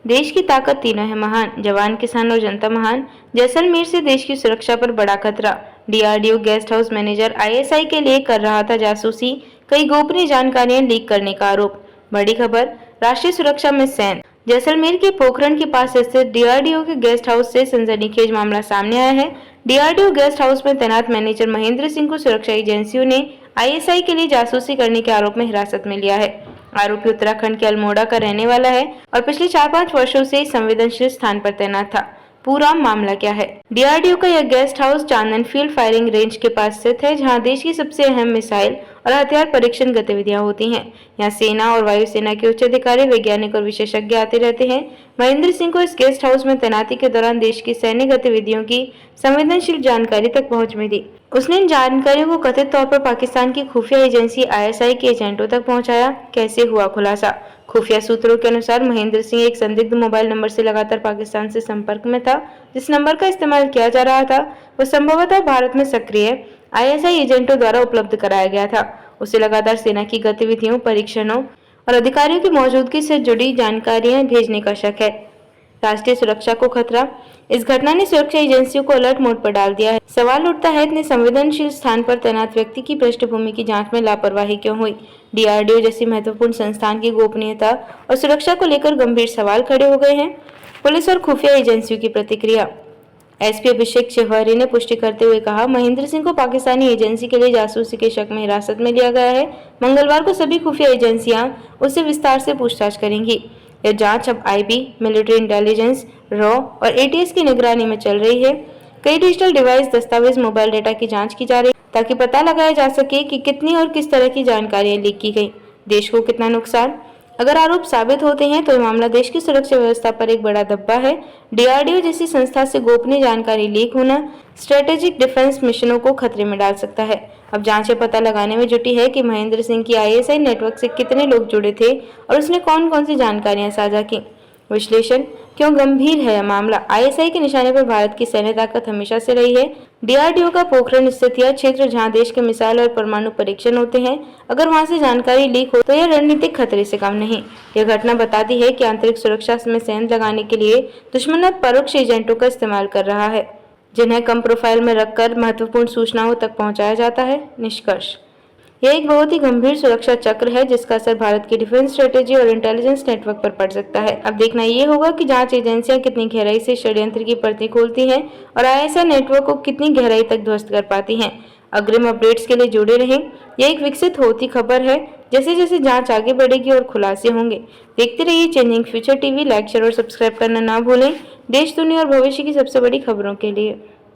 देश की ताकत तीनों है महान, जवान, किसान और जनता महान। जैसलमेर से देश की सुरक्षा पर बड़ा खतरा। DRDO guest house manager ISI के लिए कर रहा था जासूसी, कई गोपनीय जानकारियां लीक करने का आरोप। बड़ी खबर, राष्ट्रीय सुरक्षा में सेंध। जैसलमेर के पोखरण के पास स्थित डीआरडीओ के गेस्ट हाउस से सनसनीखेज मामला सामने आया है। डीआरडीओ गेस्ट हाउस में तैनात मैनेजर महेंद्र सिंह को सुरक्षा एजेंसियों ने आईएसआई के लिए जासूसी करने के आरोप में हिरासत में लिया है। आरोपी उत्तराखंड के अल्मोड़ा का रहने वाला है और पिछले 4-5 वर्षों से संवेदनशील स्थान पर तैनात था। पूरा मामला क्या है? डीआरडीओ का यह गेस्ट हाउस चांदनफील्ड फायरिंग रेंज के पास स्थित है, जहां देश की सबसे अहम मिसाइल और हथियार परीक्षण गतिविधियां होती हैं। यहां सेना और वायुसेना के उच्च अधिकारी, वैज्ञानिक और विशेषज्ञ आते रहते हैं। महेंद्र सिंह को इस गेस्ट हाउस में तैनाती के दौरान देश की सैन्य गतिविधियों की संवेदनशील जानकारी तक पहुंच मिली। उसने इन जानकारियों को कथित तौर पर पाकिस्तान की खुफिया एजेंसी आईएसआई के एजेंटों तक पहुंचाया। कैसे हुआ खुलासा? खुफिया सूत्रों के अनुसार महेंद्र सिंह एक संदिग्ध मोबाइल नंबर से लगातार पाकिस्तान से संपर्क में था। जिस नंबर का इस्तेमाल किया जा रहा था वह संभवतः भारत में सक्रिय आईएसआई एजेंटों द्वारा उपलब्ध कराया गया था। उसे लगातार सेना की गतिविधियों, परीक्षणों और अधिकारियों की मौजूदगी से जुड़ी जानकारियां भेजने का शक है। राष्ट्रीय सुरक्षा को खतरा। इस घटना ने सुरक्षा एजेंसियों को अलर्ट मोड पर डाल दिया है। सवाल उठता है, इतने संवेदनशील स्थान पर तैनात व्यक्ति की पृष्ठभूमि की जांच में लापरवाही क्यों हुई? डीआरडीओ जैसी महत्वपूर्ण संस्थान की गोपनीयता और सुरक्षा को लेकर गंभीर सवाल खड़े हो गए हैं। पुलिस और खुफिया एजेंसियों की प्रतिक्रिया। एसपी अभिषेक शेहवारी ने पुष्टि करते हुए कहा, महेंद्र सिंह को पाकिस्तानी एजेंसी के लिए जासूसी के शक में हिरासत में लिया गया है। मंगलवार को सभी खुफिया एजेंसियां उससे विस्तार से पूछताछ करेंगी। यह जांच अब आईबी, मिलिट्री इंटेलिजेंस, रॉ और एटीएस की निगरानी में चल रही है। कई डिजिटल डिवाइस, दस्तावेज, मोबाइल डेटा की जांच की जा रही है ताकि पता लगाया जा सके कि कितनी और किस तरह की जानकारियां लीक की गई। देश को कितना नुकसान? अगर आरोप साबित होते हैं तो यह मामला देश की सुरक्षा व्यवस्था पर एक बड़ा धब्बा है। डीआरडीओ जैसी संस्था से गोपनीय जानकारी लीक होना स्ट्रेटेजिक डिफेंस मिशनों को खतरे में डाल सकता है। अब जांच पता लगाने में जुटी है कि महेंद्र सिंह की आईएसआई नेटवर्क से कितने लोग जुड़े थे और उसने कौन कौन सी जानकारियां साझा की। विश्लेषण, क्यों गंभीर है यह मामला? आईएसआई के निशाने पर भारत की सैन्य ताकत हमेशा से रही है। डीआरडीओ का पोखरण स्थित यह क्षेत्र, जहां देश के मिसाइल और परमाणु परीक्षण होते हैं, अगर वहां से जानकारी लीक हो तो यह रणनीतिक खतरे से कम नहीं। यह घटना बताती है कि आंतरिक सुरक्षा में सेंध लगाने के लिए दुश्मन अब परोक्ष एजेंटों का इस्तेमाल कर रहा है, जिन्हें कम प्रोफाइल में रखकर महत्वपूर्ण सूचनाओं तक पहुंचाया जाता है। निष्कर्ष, यह एक बहुत ही गंभीर सुरक्षा चक्र है जिसका असर भारत की डिफेंस स्ट्रेटेजी और इंटेलिजेंस नेटवर्क पर पड़ सकता है। अब देखना ये होगा कि जांच एजेंसियां कितनी गहराई से षड्यंत्र की परतें खोलती हैं और आईएसआई नेटवर्क को कितनी गहराई तक ध्वस्त कर पाती हैं। अग्रिम अपडेट्स के लिए जुड़े रहें। यह एक विकसित होती खबर है। जैसे जैसे जांच आगे बढ़ेगी और खुलासे होंगे, देखते रहिए changing future TV. Like, share और सब्सक्राइब करना ना भूलें, देश, दुनिया और भविष्य की सबसे बड़ी खबरों के लिए।